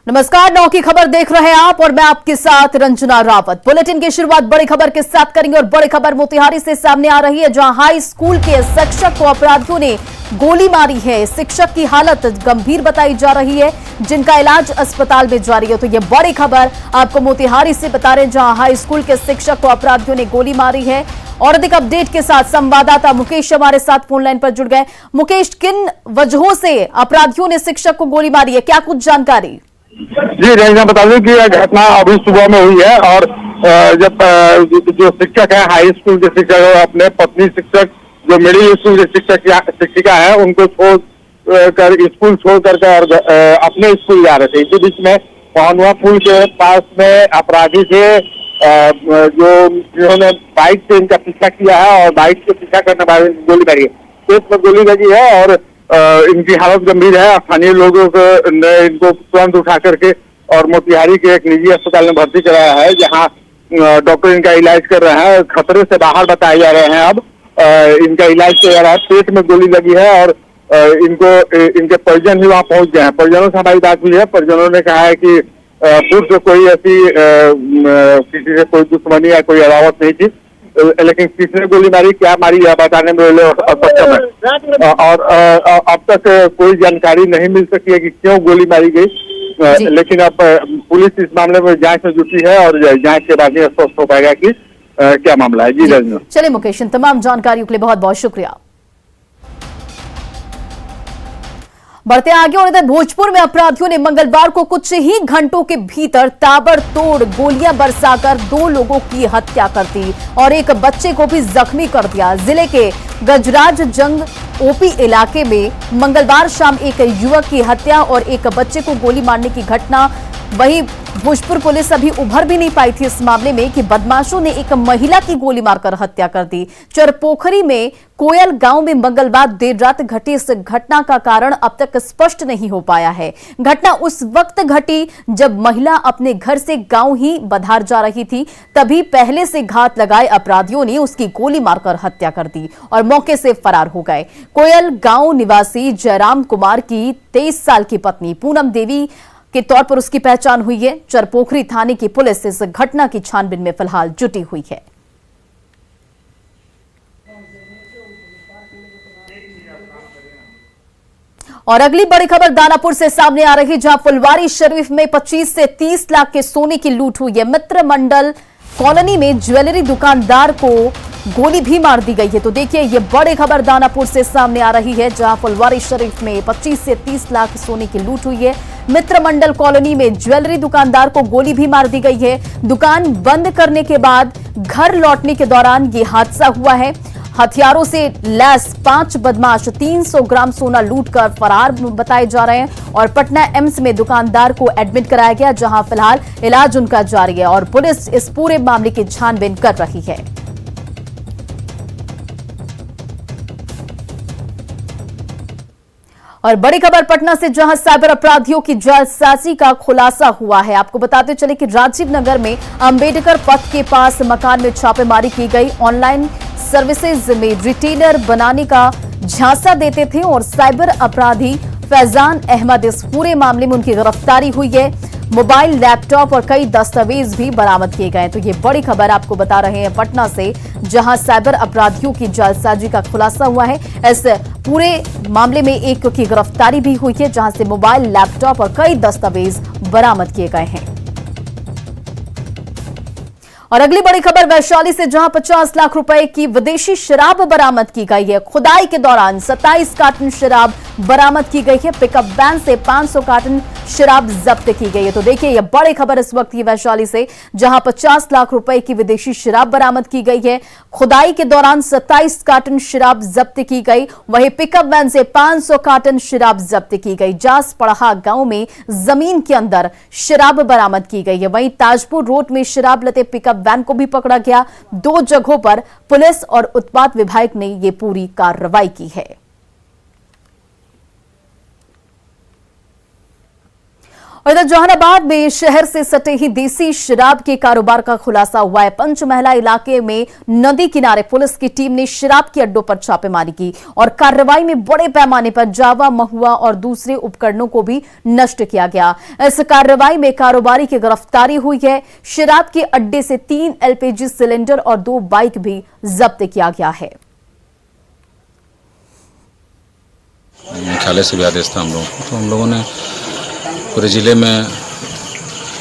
नमस्कार, 9 की खबर देख रहे हैं आप और मैं आपके साथ रंजना रावत। बुलेटिन की शुरुआत बड़ी खबर के साथ करेंगे और बड़ी खबर मोतिहारी से सामने आ रही है, जहां हाई स्कूल के शिक्षक को अपराधियों ने गोली मारी है। शिक्षक की हालत गंभीर बताई जा रही है, जिनका इलाज अस्पताल में जारी है। तो ये बड़ी खबर आपको मोतिहारी से बता रहे हैं, जहां हाई स्कूल के शिक्षक को अपराधियों ने गोली मारी है। और अधिक अपडेट के साथ संवाददाता मुकेश हमारे साथ फोन लाइन पर जुड़ गए। मुकेश, किन वजहों से अपराधियों ने शिक्षक को गोली मारी है, क्या कुछ जानकारी? जी रंजना, बता दूं कि यह घटना अभी सुबह में हुई है और जब जो शिक्षक है, हाई स्कूल के शिक्षक है, अपने पत्नी शिक्षक जो मिडिल स्कूल के शिक्षिका है, उनको छोड़ कर स्कूल छोड़ करके और अपने स्कूल जा रहे थे। इसी बीच में पहुनुआ पुल के पास में अपराधी थे जिन्होंने बाइक से इनका पीछा किया है और बाइक से पीछा करने वाले गोली मारी है। पेट में गोली लगी है और इनकी हालत गंभीर है। स्थानीय लोगों ने इनको तुरंत उठा करके और मोतिहारी के एक निजी अस्पताल में भर्ती कराया है, जहां डॉक्टर इनका इलाज कर रहे हैं। खतरे से बाहर बताए जा रहे हैं। अब इनका इलाज किया जा रहा है। पेट में गोली लगी है और इनके परिजन भी वहां पहुंच गए हैं। परिजनों से हमारी बात हुई है। परिजनों ने कहा है कि पूर्व से कोई ऐसी किसी से कोई दुश्मनी या कोई अदावत नहीं थी, लेकिन किसने गोली मारी, क्या मारी, यह बताने में सक्षम है। और अब तक कोई जानकारी नहीं मिल सकी है कि क्यों गोली मारी गई, लेकिन अब पुलिस इस मामले में जांच में जुटी है और जांच के बाद ही स्पष्ट हो पाएगा कि क्या मामला है। जी रंजना। चलिए मुकेश, तमाम जानकारियों के लिए बहुत बहुत शुक्रिया। बढ़ते आगे, और इधर भोजपुर में अपराधियों ने मंगलवार को कुछ ही घंटों के भीतर ताबड़तोड़ गोलियां बरसाकर 2 लोगों की हत्या कर दी और एक बच्चे को भी जख्मी कर दिया। जिले के गजराज जंग ओपी इलाके में मंगलवार शाम एक युवक की हत्या और एक बच्चे को गोली मारने की घटना। वहीं भोजपुर पुलिस अभी उभर भी नहीं पाई थी इस मामले में कि बदमाशों ने एक महिला की गोली मारकर हत्या कर दी। चरपोखरी में कोयल गांव में मंगलवार देर रात घटी इस घटना का कारण अब तक स्पष्ट नहीं हो पाया है। घटना उस वक्त घटी जब महिला अपने घर से गांव ही बधार जा रही थी, तभी पहले से घात लगाए अपराधियों ने उसकी गोली मारकर हत्या कर दी और मौके से फरार हो गए। कोयल गांव निवासी जयराम कुमार की 23 साल की पत्नी पूनम देवी के तौर पर उसकी पहचान हुई है। चरपोखरी थाने की पुलिस इस घटना की छानबीन में फिलहाल जुटी हुई है। और अगली बड़ी खबर दानापुर से सामने आ रही, जहां फुलवारी शरीफ में 25 से 30 लाख के सोने की लूट हुई है। मित्र मंडल कॉलोनी में ज्वेलरी दुकानदार को गोली भी मार दी गई है। तो देखिए, ये बड़ी खबर दानापुर से सामने आ रही है, जहां फुलवारी शरीफ में 25 से 30 लाख सोने की लूट हुई है। मित्र मंडल कॉलोनी में ज्वेलरी दुकानदार को गोली भी मार दी गई है। दुकान बंद करने के बाद घर लौटने के दौरान ये हादसा हुआ है। हथियारों से लैस 5 बदमाश 300 ग्राम सोना लूटकर फरार बताए जा रहे हैं और पटना एम्स में दुकानदार को एडमिट कराया गया, जहां फिलहाल इलाज उनका जारी है और पुलिस इस पूरे मामले की छानबीन कर रही है। और बड़ी खबर पटना से, जहां साइबर अपराधियों की जालसाजी का खुलासा हुआ है। आपको बताते चले कि राजीव नगर में अंबेडकर पथ के पास मकान में छापेमारी की गई। ऑनलाइन सर्विसेज में रिटेलर बनाने का झांसा देते थे और साइबर अपराधी फैजान अहमद, इस पूरे मामले में उनकी गिरफ्तारी हुई है। मोबाइल, लैपटॉप और कई दस्तावेज भी बरामद किए गए। तो ये बड़ी खबर आपको बता रहे हैं पटना से, जहां साइबर अपराधियों की जालसाजी का खुलासा हुआ है। इस पूरे मामले में एक की गिरफ्तारी भी हुई है, जहां से मोबाइल, लैपटॉप और कई दस्तावेज बरामद किए गए हैं। और अगली बड़ी खबर वैशाली से, जहां 50 लाख रुपए की विदेशी शराब बरामद की गई है। खुदाई के दौरान 27 कार्टन शराब बरामद की गई है। पिकअप वैन से 500 कार्टन शराब जब्त की गई है। तो देखिए, यह बड़ी खबर इस वक्त की वैशाली से, जहां 50 लाख रुपए की विदेशी शराब बरामद की गई है। खुदाई के दौरान 27 कार्टन शराब जब्त की गई। वहीं पिकअप वैन से 500 कार्टन शराब जब्त की गई। जास पड़हा गांव में जमीन के अंदर शराब बरामद की गई है। वहीं ताजपुर रोड में शराब लदे पिकअप वैन को भी पकड़ा गया। 2 जगहों पर पुलिस और उत्पाद विभाग ने यह पूरी कार्रवाई की है। और इधर जहानाबाद में शहर से सटे ही देसी शराब के कारोबार का खुलासा हुआ है। पंचमहला इलाके में नदी किनारे पुलिस की टीम ने शराब के अड्डों पर छापेमारी की और कार्रवाई में बड़े पैमाने पर जावा, महुआ और दूसरे उपकरणों को भी नष्ट किया गया। इस कार्रवाई में कारोबारी की गिरफ्तारी हुई है। शराब के अड्डे से 3 LPG सिलेंडर और 2 बाइक भी जब्त किया गया है। मुख्यालय से भी आदेश था हम लोगों को, तो हम लोगों ने पूरे ज़िले में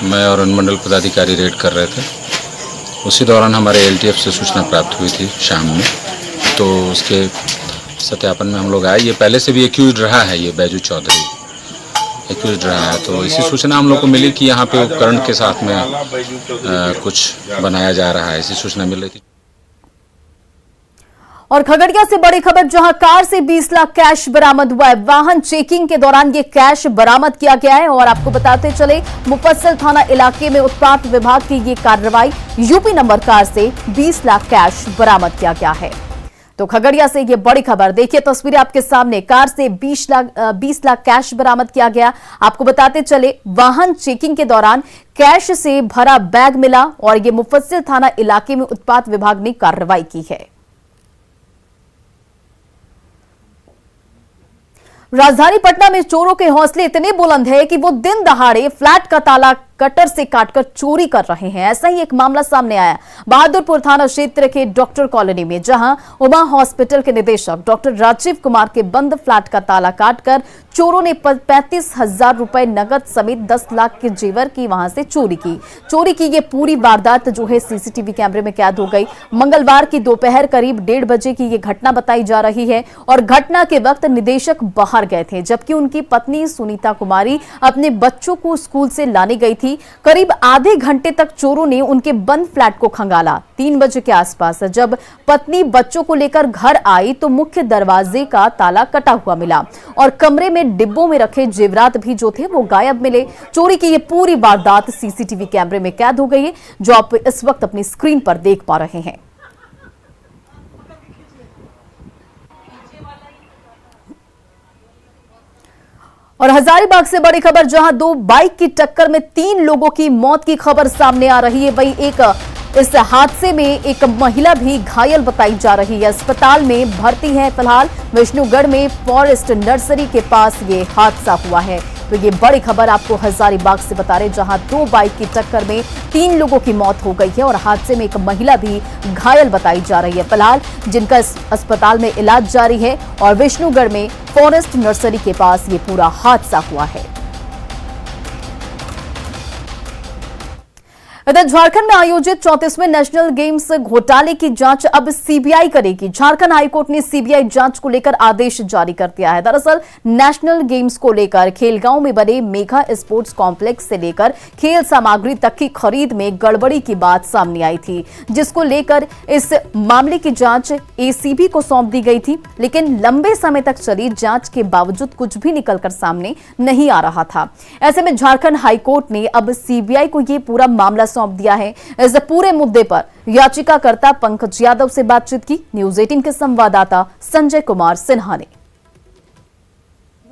मैं और अनुमंडल पदाधिकारी रेड कर रहे थे। उसी दौरान हमारे LTF से सूचना प्राप्त हुई थी शाम में, तो उसके सत्यापन में हम लोग आए। ये पहले से भी एक्यूज रहा है, ये बैजू चौधरी एक्यूज रहा है। तो इसी सूचना हम लोग को मिली कि यहाँ पे उपकरण के साथ में कुछ बनाया जा रहा है, ऐसी सूचना मिल रही थी। और खगड़िया से बड़ी खबर, जहां कार से 20 लाख कैश बरामद हुआ है। वाहन चेकिंग के दौरान ये कैश बरामद किया गया है। और आपको बताते चले, मुफस्सिल थाना इलाके में उत्पाद विभाग की ये कार्रवाई, यूपी नंबर कार से 20 लाख कैश बरामद किया गया है। तो खगड़िया से ये बड़ी खबर, देखिए तस्वीरें आपके सामने, कार से 20 लाख कैश बरामद किया गया। आपको बताते चले, वाहन चेकिंग के दौरान कैश से भरा बैग मिला और ये मुफस्सिल थाना इलाके में उत्पाद विभाग ने कार्रवाई की है। राजधानी पटना में चोरों के हौसले इतने बुलंद है कि वो दिन दहाड़े फ्लैट का ताला कटर से काटकर चोरी कर रहे हैं। ऐसा ही एक मामला सामने आया बहादुरपुर थाना क्षेत्र के डॉक्टर कॉलोनी में, जहां उमा हॉस्पिटल के निदेशक डॉक्टर राजीव कुमार के बंद फ्लैट का ताला काटकर चोरों ने 35,000 रुपए नगद समेत 10 लाख के जेवर की वहां से चोरी की। ये पूरी वारदात जो है CCTV कैमरे में कैद हो गई। मंगलवार की दोपहर करीब 1:30 बजे की ये घटना बताई जा रही है और घटना के वक्त निदेशक बाहर गए थे, जबकि उनकी पत्नी सुनीता कुमारी अपने बच्चों को स्कूल से लाने गई थी। करीब आधे घंटे तक चोरों ने उनके बंद फ्लैट को खंगाला। 3 बजे के आसपास जब पत्नी बच्चों को लेकर घर आई तो मुख्य दरवाजे का ताला कटा हुआ मिला और कमरे में डिब्बों में रखे जेवरात भी जो थे वो गायब मिले। चोरी की ये पूरी वारदात CCTV कैमरे में कैद हो गई है, जो आप इस वक्त अपनी स्क्रीन पर देख पा रहे हैं। और हजारीबाग से बड़ी खबर, जहां 2 बाइक की टक्कर में 3 लोगों की मौत की खबर सामने आ रही है। वहीं इस हादसे में एक महिला भी घायल बताई जा रही है, अस्पताल में भर्ती है फिलहाल। विष्णुगढ़ में फॉरेस्ट नर्सरी के पास ये हादसा हुआ है। तो ये बड़ी खबर आपको हजारीबाग से बता रहे, जहां 2 बाइक की टक्कर में 3 लोगों की मौत हो गई है और हादसे में एक महिला भी घायल बताई जा रही है फिलहाल, जिनका अस्पताल में इलाज जारी है। और विष्णुगढ़ में फॉरेस्ट नर्सरी के पास ये पूरा हादसा हुआ है। इधर झारखंड में आयोजित 34वें नेशनल गेम्स घोटाले की जांच अब CBI करेगी। झारखंड हाईकोर्ट ने CBI जांच को लेकर आदेश जारी कर दिया है। दरअसल नेशनल गेम्स को लेकर खेलगांव में बने मेगा स्पोर्ट्स कॉम्प्लेक्स से लेकर खेल सामग्री तक की खरीद में गड़बड़ी की बात सामने आई थी, जिसको लेकर इस मामले की जांच ACB को सौंप दी गई थी। लेकिन लंबे समय तक चली जांच के बावजूद कुछ भी निकलकर सामने नहीं आ रहा था। ऐसे में झारखंड हाईकोर्ट ने अब CBI को यह पूरा मामला सौंप दिया है। इस पूरे मुद्दे पर याचिकाकर्ता पंकज यादव से बातचीत की न्यूज 18 के संवाददाता संजय कुमार सिन्हा ने।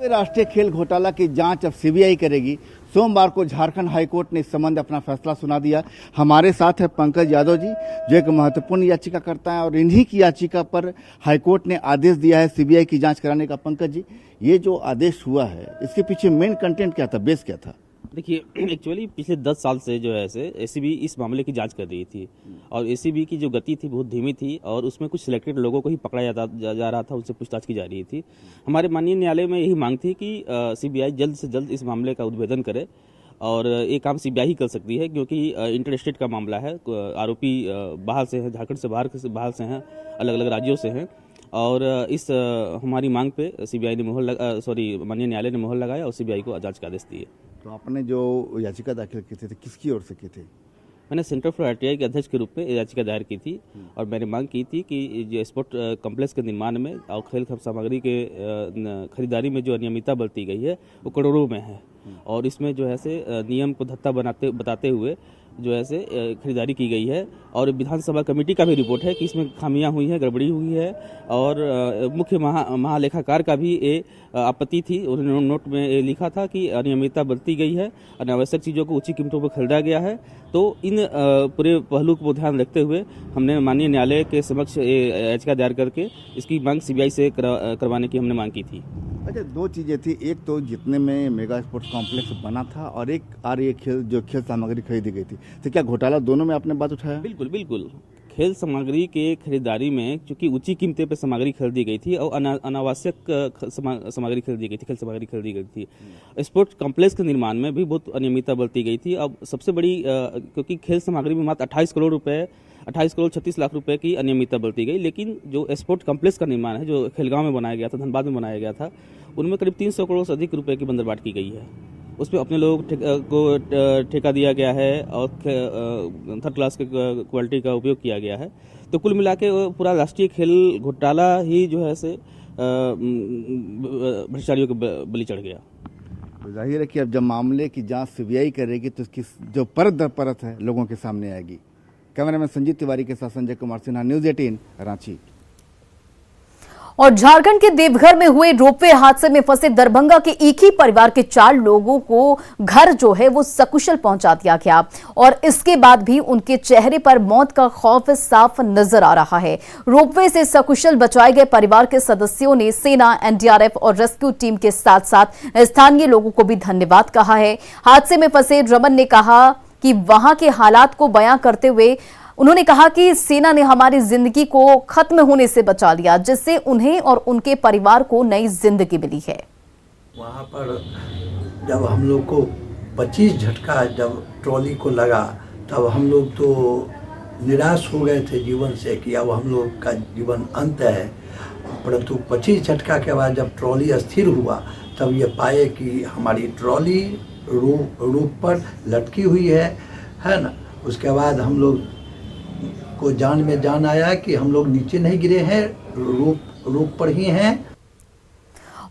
राष्ट्रीय खेल घोटाला की जांच अब CBI करेगी। सोमवार को झारखंड हाईकोर्ट ने इस संबंध अपना फैसला सुना दिया। हमारे साथ है पंकज यादव जी, जो एक महत्वपूर्ण याचिकाकर्ता है और इन्हीं की याचिका पर हाईकोर्ट ने आदेश दिया है CBI की जांच कराने का। पंकज जी, ये जो आदेश हुआ है, इसके पीछे मेन कंटेंट क्या था, बेस क्या था? देखिए, एक्चुअली पिछले 10 साल से जो है ACB इस मामले की जांच कर रही थी और ACB की जो गति थी बहुत धीमी थी और उसमें कुछ सिलेक्टेड लोगों को ही पकड़ा जा रहा था, उनसे पूछताछ की जा रही थी। हमारे माननीय न्यायालय में यही मांग थी कि CBI जल्द से जल्द इस मामले का उद्भेदन करे और ये काम CBI ही कर सकती है, क्योंकि इंटर स्टेट का मामला है। आरोपी बाहर से हैं, झारखंड से बाहर से हैं, अलग अलग राज्यों से हैं और इस हमारी मांग पे CBI ने माननीय न्यायालय ने मोहर लगाया और CBI को जांच का आदेश दिए। तो आपने जो याचिका दाखिल की थी, किसकी ओर से की थी? मैंने सेंटर फॉर RTI के अध्यक्ष के रूप में याचिका दायर की थी और मैंने मांग की थी कि जो स्पोर्ट कॉम्प्लेक्स के निर्माण में और खेल सामग्री के खरीदारी में जो अनियमितता बरती गई है वो करोड़ों में है और इसमें जो है नियम को धत्ता बताते हुए जो है से खरीदारी की गई है। और विधानसभा कमेटी का भी रिपोर्ट है कि इसमें खामियां हुई हैं, गड़बड़ी हुई है। और मुख्य महालेखाकार का भी ये आपत्ति थी। उन्होंने नोट में ये लिखा था कि अनियमितता बरती गई है, अनावश्यक चीज़ों को ऊंची कीमतों पर खरीदा गया है। तो इन पूरे पहलू को ध्यान रखते हुए हमने माननीय न्यायालय के समक्ष याचिका दायर करके इसकी मांग सीबीआई से करवाने की हमने मांग की थी। अच्छा, दो चीज़ें थी, एक तो जितने में मेगा स्पोर्ट्स कॉम्प्लेक्स बना था और एक ये खेल सामग्री खरीदी गई थी, तो क्या घोटाला दोनों में आपने बात उठाया? बिल्कुल बिल्कुल। खेल सामग्री के खरीदारी में चूंकि ऊंची कीमतें पर सामग्री खरीदी गई थी और अनावश्यक सामग्री खरीदी गई थी, खेल सामग्री खरीदी गई थी। स्पोर्ट्स कॉम्प्लेक्स के निर्माण में भी बहुत अनियमितता बरती गई थी। अब सबसे बड़ी क्योंकि खेल सामग्री में मात्र 28 करोड़ 36 लाख रुपए की अनियमितता बरती गई। लेकिन जो स्पोर्ट्स कॉम्प्लेक्स का निर्माण है, जो खेलगांव में बनाया गया था, धनबाद में बनाया गया था, उनमें करीब 300 करोड़ से अधिक रुपए की बंदरबाट की गई है। उसमें अपने लोगों को ठेका दिया गया है और थर्ड क्लास के क्वालिटी का उपयोग किया गया है। तो कुल मिला के पूरा राष्ट्रीय खेल घोटाला ही जो है से भ्रष्टाचारियों के बलि चढ़ गया। तो जाहिर है कि अब जब मामले की जांच सीबीआई करेगी तो उसकी जो परत दर परत है लोगों के सामने आएगी। कैमरामैन संजीत तिवारी के साथ संजय कुमार सिन्हा, न्यूज़ 18 रांची। और झारखंड के देवघर में हुए रोपवे हादसे में फंसे दरभंगा के एक ही परिवार के 4 लोगों को घर जो है वो सकुशल पहुंचा दिया गया और इसके बाद भी उनके चेहरे पर मौत का खौफ साफ नजर आ रहा है। रोपवे से सकुशल बचाए गए परिवार के सदस्यों ने सेना, एनडीआरएफ और रेस्क्यू टीम के साथ साथ स्थानीय लोगों को भी धन्यवाद कहा है। हादसे में फंसे रमन ने कहा कि वहां के हालात को बयां करते हुए उन्होंने कहा कि सेना ने हमारी जिंदगी को खत्म होने से बचा लिया, जिससे उन्हें और उनके परिवार को नई जिंदगी मिली है। वहाँ पर जब हम लोग को 25 झटका जब ट्रॉली को लगा, तब हम लोग तो निराश हो गए थे जीवन से कि अब हम लोग का जीवन अंत है। परंतु 25 झटका के बाद जब ट्रॉली अस्थिर हुआ, तब ये पाए कि हमारी ट्रॉली रूप पर लटकी हुई है ना। उसके बाद हम लोग को जान में जान आया कि हम लोग नीचे नहीं गिरे हैं, रूप पर ही हैं।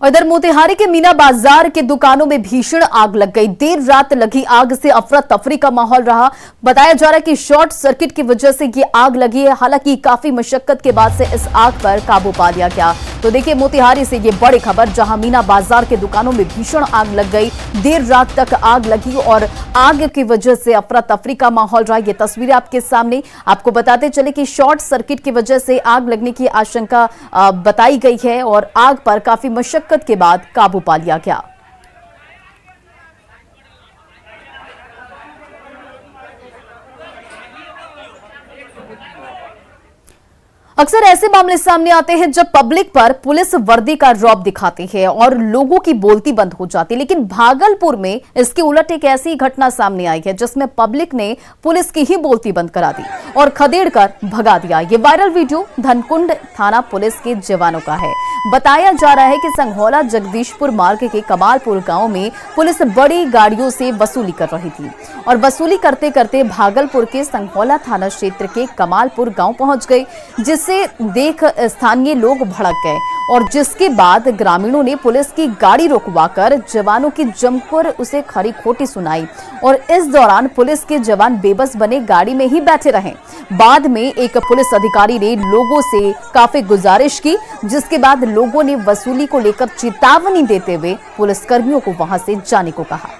और इधर मोतिहारी के मीना बाजार के दुकानों में भीषण आग लग गई। देर रात लगी आग से अफरा तफरी का माहौल रहा। बताया जा रहा है कि शॉर्ट सर्किट की वजह से ये आग लगी है। हालांकि काफी मशक्कत के बाद से इस आग पर काबू पा लिया गया। तो देखिए मोतिहारी से ये बड़ी खबर, जहां मीना बाजार के दुकानों में भीषण आग लग गई। देर रात तक आग लगी और आग की वजह से अफरा तफरी का माहौल रहा। ये तस्वीरें आपके सामने। आपको बताते चले कि शॉर्ट सर्किट की वजह से आग लगने की आशंका बताई गई है और आग पर काफी मशक्कत के बाद काबू पा लिया गया। अक्सर ऐसे मामले सामने आते हैं जब पब्लिक पर पुलिस वर्दी का रौब दिखाती है और लोगों की बोलती बंद हो जाती है। लेकिन भागलपुर में इसके उलट एक ऐसी घटना सामने आई है जिसमें पब्लिक ने पुलिस की ही बोलती बंद करा दी और खदेड़ कर भगा दिया। ये वायरल वीडियो धनकुंड थाना पुलिस के जवानों का है। बताया जा रहा है कि संघौला जगदीशपुर मार्ग के कमालपुर गांव में पुलिस बड़ी गाड़ियों से वसूली कर रही थी और वसूली करते करते भागलपुर के संघौला थाना क्षेत्र के कमालपुर गांव पहुंच गई, जिससे देख स्थानीय लोग भड़क गए और जिसके बाद ग्रामीणों ने पुलिस की गाड़ी रोकवाकर जवानों की जमकर उसे खरी खोटी सुनाई और इस दौरान पुलिस के जवान बेबस बने गाड़ी में ही बैठे रहे। बाद में एक पुलिस अधिकारी ने लोगों से काफी गुजारिश की, जिसके बाद लोगों ने वसूली को लेकर चेतावनी देते हुए पुलिसकर्मियों को वहां से जाने को कहा।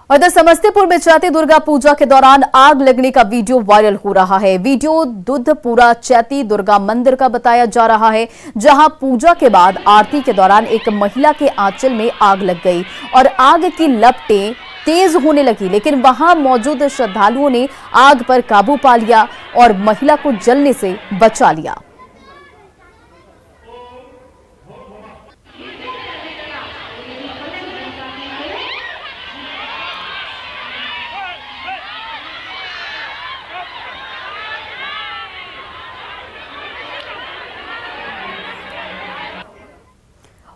और इधर समस्तीपुर में चैती दुर्गा पूजा के दौरान आग लगने का वीडियो वायरल हो रहा है। वीडियो दुधपुरा चैती दुर्गा मंदिर का बताया जा रहा है, जहां पूजा के बाद आरती के दौरान एक महिला के आंचल में आग लग गई और आग की लपटें तेज होने लगी, लेकिन वहां मौजूद श्रद्धालुओं ने आग पर काबू पा लिया और महिला को जलने से बचा लिया।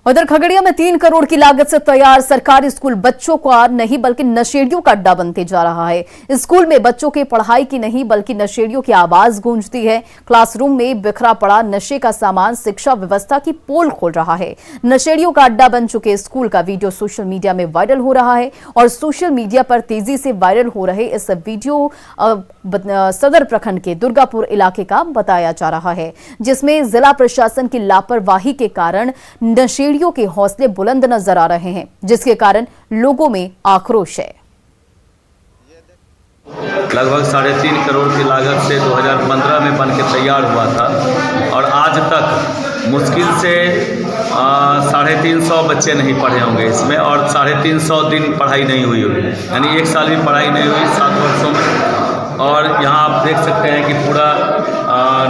उधर खगड़िया में 3 करोड़ की लागत से तैयार सरकारी स्कूल बच्चों का नहीं बल्कि नशेड़ियों का अड्डा बनते जा रहा है। स्कूल में बच्चों के पढ़ाई की नहीं बल्कि नशेड़ियों की आवाज गूंजती है। क्लासरूम में बिखरा पड़ा नशे का सामान शिक्षा व्यवस्था की पोल खोल रहा है। नशेड़ियों का अड्डा बन चुके स्कूल का वीडियो सोशल मीडिया में वायरल हो रहा है और सोशल मीडिया पर तेजी से वायरल हो रहे इस वीडियो सदर प्रखंड के दुर्गापुर इलाके का बताया जा रहा है, जिसमें जिला प्रशासन की लापरवाही के कारण नशेड़ियों के हौसले बुलंद नजर आ रहे हैं, जिसके कारण लोगों में आक्रोश है। लगभग 3.5 करोड़ की लागत से 2015 में बन के तैयार हुआ था और आज तक मुश्किल से 350 बच्चे नहीं पढ़े होंगे इसमें और 350 दिन पढ़ाई नहीं हुई होगी, यानी 1 साल भी पढ़ाई नहीं हुई 7 वर्षों में। और यहाँ आप देख सकते हैं कि पूरा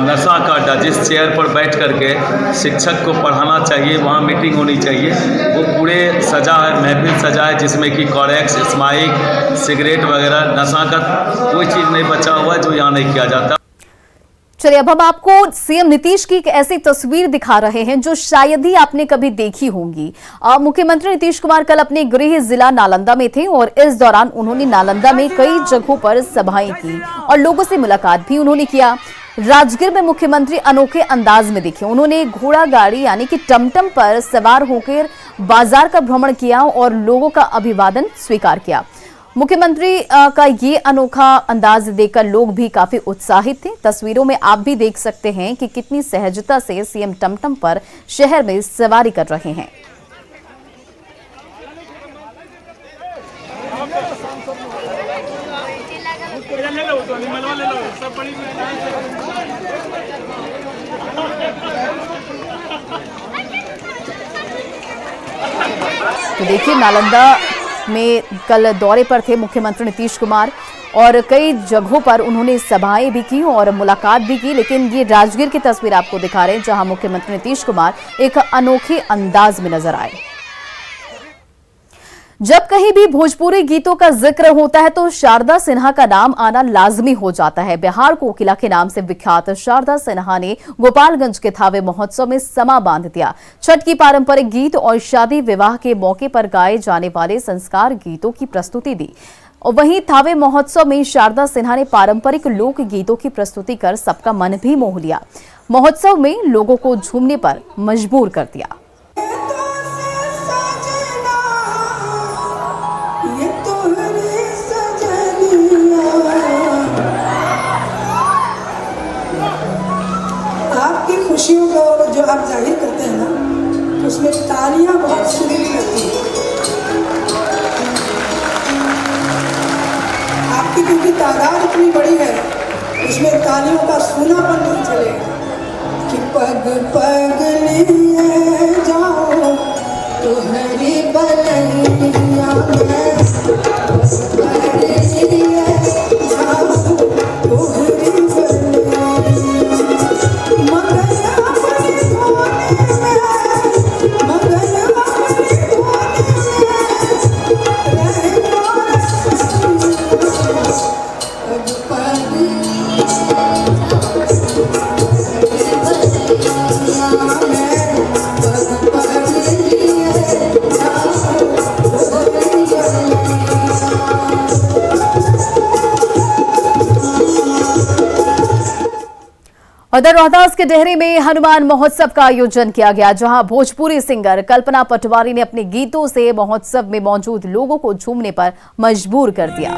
नशा का अड्डा, जिस चेयर पर बैठ करके शिक्षक को पढ़ाना चाहिए, वहाँ मीटिंग होनी चाहिए, वो पूरे सजा है, महफिल सजा है, जिसमें कि कॉरेक्स, स्माइक, सिगरेट वगैरह नशा का कोई चीज़ नहीं बचा हुआ है जो यहाँ नहीं किया जाता। चलिए अब हम आपको सीएम नीतीश की एक ऐसी तस्वीर दिखा रहे हैं जो शायद ही आपने कभी देखी होंगी। मुख्यमंत्री नीतीश कुमार कल अपने गृह जिला नालंदा में थे और इस दौरान उन्होंने नालंदा में कई जगहों पर सभाएं की और लोगों से मुलाकात भी उन्होंने किया। राजगीर में मुख्यमंत्री अनोखे अंदाज में दिखे। उन्होंने घोड़ा गाड़ी यानी कि टमटम पर सवार होकर बाजार का भ्रमण किया और लोगों का अभिवादन स्वीकार किया। मुख्यमंत्री का ये अनोखा अंदाज देखकर लोग भी काफी उत्साहित थे। तस्वीरों में आप भी देख सकते हैं कि कितनी सहजता से सीएम टमटम पर शहर में सवारी कर रहे हैं। तो देखिए नालंदा में कल दौरे पर थे मुख्यमंत्री नीतीश कुमार और कई जगहों पर उन्होंने सभाएं भी की और मुलाकात भी की, लेकिन ये राजगीर की तस्वीर आपको दिखा रहे हैं जहां मुख्यमंत्री नीतीश कुमार एक अनोखे अंदाज में नजर आए। जब कहीं भी भोजपुरी गीतों का जिक्र होता है तो शारदा सिन्हा का नाम आना लाजमी हो जाता है। बिहार कोकिला के नाम से विख्यात शारदा सिन्हा ने गोपालगंज के थावे महोत्सव में समा बांध दिया। छठ की पारंपरिक गीत और शादी विवाह के मौके पर गाए जाने वाले संस्कार गीतों की प्रस्तुति दी। और वहीं थावे महोत्सव में शारदा सिन्हा ने पारंपरिक लोक गीतों की प्रस्तुति कर सबका मन भी मोह लिया। महोत्सव में लोगों को झूमने पर मजबूर कर दिया। खुशियों को जो आप जाहिर करते हैं ना, तो उसमें तालियां बहुत सुरीली लगती हैं। आपकी क्योंकि तादाद इतनी बड़ी है, उसमें तालियों का सूनापन नहीं चलेगा कि पग पग लिए जाओ तुम्हारी बलैया में, पग लिए जाओ तुम्हारी बलैया उधर रोहतास के डेहरी में हनुमान महोत्सव का आयोजन किया गया, जहां भोजपुरी सिंगर कल्पना पटवारी ने अपने गीतों से महोत्सव में मौजूद लोगों को झूमने पर मजबूर कर दिया।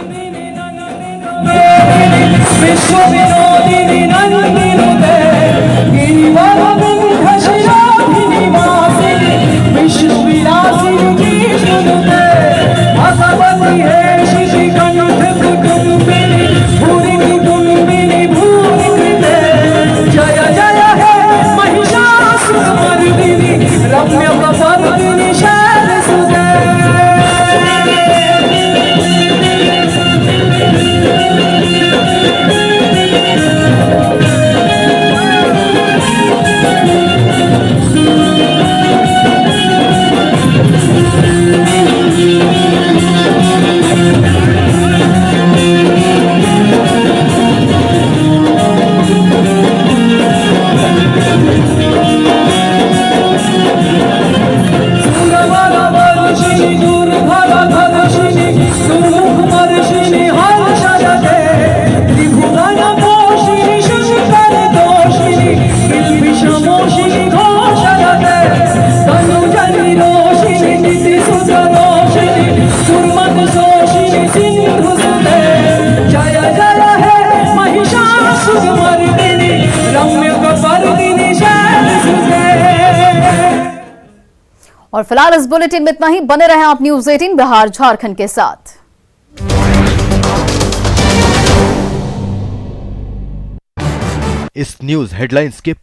रोशिनी घोषरते तनुजनि रोशिनी दितिसुत रोशिनी सुरमत शोषिनी सिंधुसुते जय जय हे महिषासुरमर्दिनी रम्यकपर्दिनी शैलसुते। और फिलहाल इस बुलेटिन में इतना ही। बने रहे आप न्यूज 18 बिहार झारखंड के साथ। इस न्यूज हेडलाइंस के